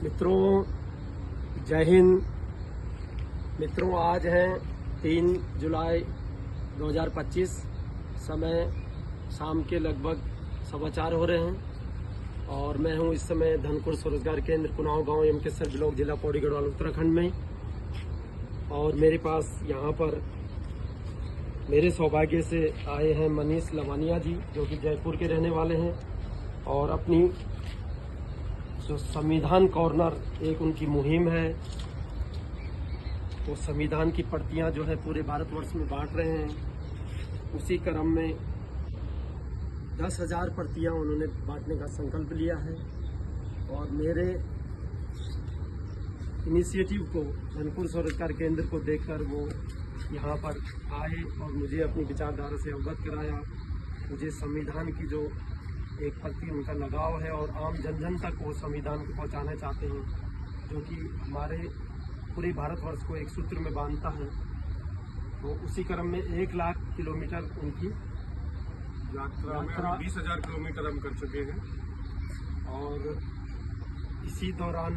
मित्रों, जय हिंद। मित्रों, आज है 3 जुलाई 2025। समय शाम के लगभग 4:15 हो रहे हैं और मैं हूं इस समय धनकुर स्वरोजगार केंद्र कुनाव गांव एमकेसर ब्लॉक जिला पौड़ी गढ़वाल उत्तराखंड में। और मेरे पास यहां पर मेरे सौभाग्य से आए हैं मनीष लवानिया जी, जो कि जयपुर के रहने वाले हैं। और अपनी जो संविधान कॉर्नर एक उनकी मुहिम है, वो संविधान की प्रतियां जो है पूरे भारतवर्ष में बांट रहे हैं। उसी क्रम में 10,000 प्रतियां उन्होंने बांटने का संकल्प लिया है। और मेरे इनिशिएटिव को, धनकुर स्वरोजगार केंद्र को देखकर वो यहाँ पर आए और मुझे अपनी विचारधारा से अवगत कराया। मुझे संविधान की जो एक प्रति उनका लगाव है और आम जन जन तक वो संविधान को पहुँचाना चाहते हैं, जो कि हमारे पूरे भारतवर्ष को एक सूत्र में बांधता है। तो उसी क्रम में 1 लाख किलोमीटर उनकी यात्रा 20,000 किलोमीटर हम कर चुके हैं। और इसी दौरान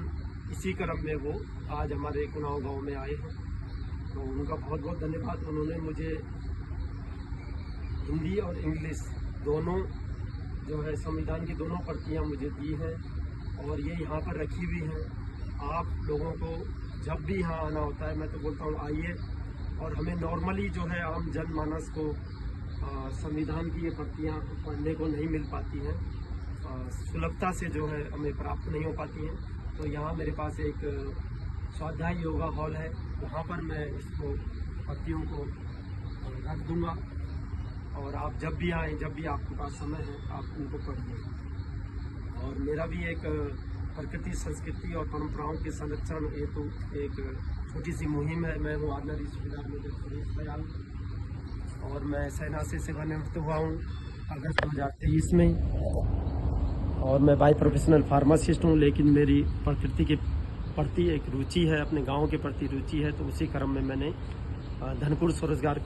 इसी क्रम में वो आज हमारे कुनाव गांव में आए हैं। तो उनका बहुत बहुत धन्यवाद। उन्होंने मुझे हिंदी और इंग्लिश दोनों जो है संविधान की दोनों प्रतियां मुझे दी हैं और ये यहाँ पर रखी हुई हैं। आप लोगों को जब भी यहाँ आना होता है, मैं तो बोलता हूँ आइए। और हमें नॉर्मली जो है आम जनमानस को संविधान की ये प्रतियां पढ़ने को नहीं मिल पाती हैं, सुलभता से जो है हमें प्राप्त नहीं हो पाती हैं। तो यहाँ मेरे पास एक स्वाध्याय योगा हॉल है, वहाँ पर मैं इसको प्रतियों को रख दूँगा। और आप जब भी आएँ, जब भी आपके पास समय है, आप उनको पढ़िए। और मेरा भी एक प्रकृति, संस्कृति और परंपराओं के संरक्षण हेतु एक छोटी सी मुहिम है। मैं हूँ ऑर्डिनरी सूबेदार मेजर सुरेश दयाल और मैं सेना से सेवानिवृत्त हुआ हूँ अगस्त 2023 में। और मैं बाय प्रोफेशनल फार्मासिस्ट हूँ, लेकिन मेरी प्रकृति के प्रति एक रुचि है, अपने गांव के प्रति रुचि है। तो उसी क्रम में मैंने धनकुर स्वरोजगार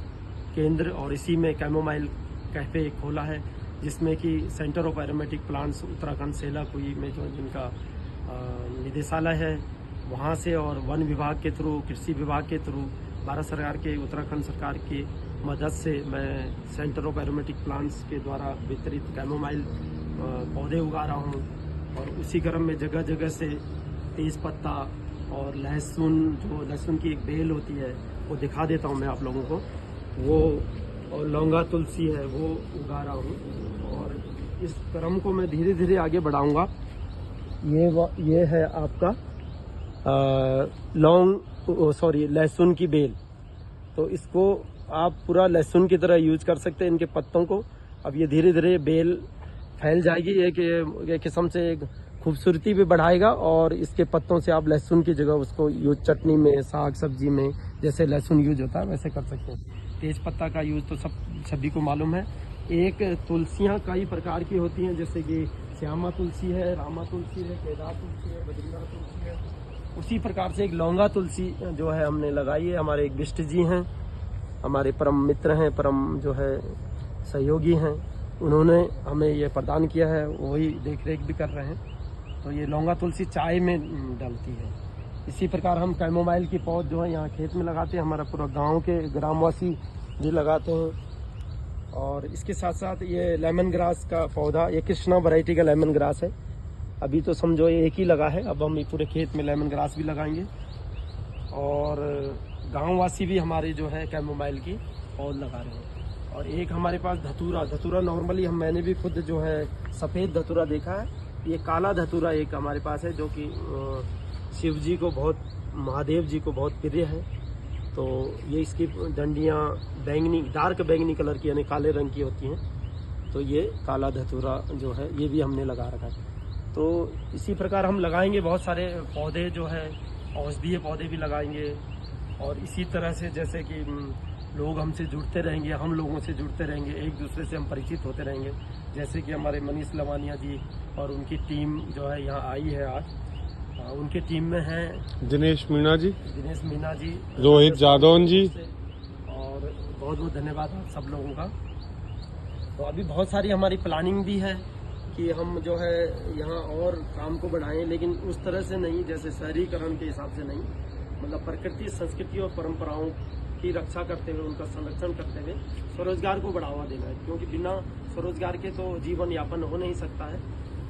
केंद्र और इसी में कैमोमाइल कैफ़े खोला है, जिसमें कि centre of aromatic plants Uttarakhand Selaqui में जो जिनका निदेशालय है वहाँ से, और वन विभाग के थ्रू, कृषि विभाग के थ्रू, भारत सरकार के, उत्तराखंड सरकार की मदद से मैं सेंटर ऑफ एरोमेटिक प्लांट्स के द्वारा वितरित कैमोमाइल पौधे उगा रहा हूँ। और उसी क्रम में जगह जगह से तेज पत्ता और लहसुन, जो लहसुन की एक बेल होती है, वो दिखा देता हूँ मैं आप लोगों को। वो और लौंगा तुलसी है, वो उगा रहा हूँ। और इस क्रम को मैं धीरे धीरे आगे बढ़ाऊंगा। ये है आपका लहसुन की बेल। तो इसको आप पूरा लहसुन की तरह यूज कर सकते हैं, इनके पत्तों को। अब ये धीरे धीरे बेल फैल जाएगी, एक किस्म से एक खूबसूरती भी बढ़ाएगा। और इसके पत्तों से आप लहसुन की जगह उसको यूज चटनी में, साग सब्जी में जैसे लहसुन यूज होता है वैसे कर सकते हैं। तेज पत्ता का यूज तो सभी को मालूम है। एक तुलसियाँ कई प्रकार की होती हैं, जैसे कि श्यामा तुलसी है, रामा तुलसी है, केदार तुलसी है, बद्रीनाथ तुलसी है। उसी प्रकार से एक लौंगा तुलसी जो है हमने लगाई है। हमारे एक बिष्ट जी हैं, हमारे परम मित्र हैं, परम जो है सहयोगी हैं, उन्होंने हमें ये प्रदान किया है, वही देख रेख भी कर रहे हैं। तो ये लौंगा तुलसी चाय में डलती है। इसी प्रकार हम कैमोमाइल की पौध जो है यहाँ खेत में लगाते हैं, हमारा पूरा गांव के ग्रामवासी भी लगाते हैं। और इसके साथ साथ ये लेमन ग्रास का पौधा, ये कृष्णा वैरायटी का लेमन ग्रास है। अभी तो समझो ये एक ही लगा है, अब हम पूरे खेत में लेमन ग्रास भी लगाएंगे। और गाँववासी भी हमारे जो है कैमोमाइल की पौध लगा रहे हैं। और एक हमारे पास धतूरा नॉर्मली मैंने भी खुद जो है सफ़ेद धतूरा देखा है। ये काला धतूरा एक हमारे पास है, जो कि शिव जी को बहुत, महादेव जी को बहुत प्रिय है। तो ये इसकी डंडियाँ बैंगनी, डार्क बैंगनी कलर की, यानी काले रंग की होती हैं। तो ये काला धतूरा जो है ये भी हमने लगा रखा है। तो इसी प्रकार हम लगाएंगे बहुत सारे पौधे जो है, औषधीय पौधे भी लगाएंगे। और इसी तरह से जैसे कि लोग हमसे जुड़ते रहेंगे, हम लोगों से जुड़ते रहेंगे, एक दूसरे से हम परिचित होते रहेंगे। जैसे कि हमारे मनीष लवानिया जी और उनकी टीम जो है यहाँ आई है आज। उनके टीम में हैं दिनेश मीणा जी, रोहित जादौन जी। और बहुत बहुत धन्यवाद आप सब लोगों का। तो अभी बहुत सारी हमारी प्लानिंग भी है, कि हम जो है यहाँ और काम को बढ़ाएं, लेकिन उस तरह से नहीं जैसे शहरीकरण के हिसाब से नहीं, मतलब प्रकृति, संस्कृति और परंपराओं की रक्षा करते हुए, उनका संरक्षण करते हुए स्वरोजगार को बढ़ावा देना है, क्योंकि बिना स्वरोजगार के तो जीवन यापन हो नहीं सकता है।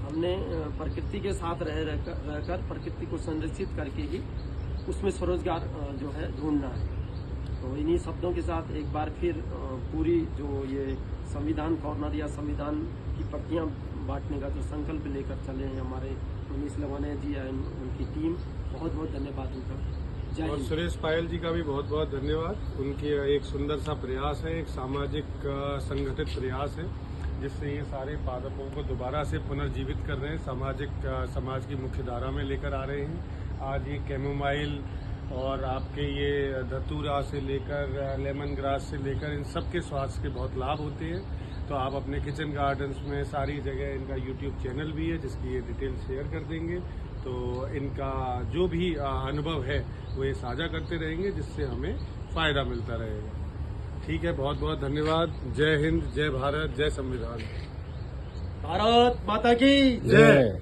हमने प्रकृति के साथ रहकर प्रकृति को संरक्षित करके ही उसमें स्वरोजगार जो है ढूंढना है। तो इन्हीं शब्दों के साथ एक बार फिर पूरी जो ये संविधान कॉर्नर या संविधान की प्रतियां बांटने का जो संकल्प लेकर चले हैं हमारे मनीष लवानिया जी एंड उनकी टीम, बहुत बहुत धन्यवाद उनका। जय और हिंद। सुरेश पायल जी का भी बहुत बहुत धन्यवाद। उनकी एक सुंदर सा प्रयास है, एक सामाजिक संगठित प्रयास है, जिससे ये सारे पादपों को दोबारा से पुनर्जीवित कर रहे हैं, समाज की मुख्य धारा में लेकर आ रहे हैं। आज ये कैमोमाइल और आपके ये धतूरा से लेकर लेमन ग्रास से लेकर इन सब के स्वास्थ्य के बहुत लाभ होते हैं। तो आप अपने किचन गार्डन्स में सारी जगह, इनका यूट्यूब चैनल भी है जिसकी ये डिटेल शेयर कर देंगे। तो इनका जो भी अनुभव है वो ये साझा करते रहेंगे, जिससे हमें फायदा मिलता रहेगा। ठीक है, बहुत बहुत धन्यवाद। जय हिंद, जय भारत, जय संविधान। भारत माता की जय।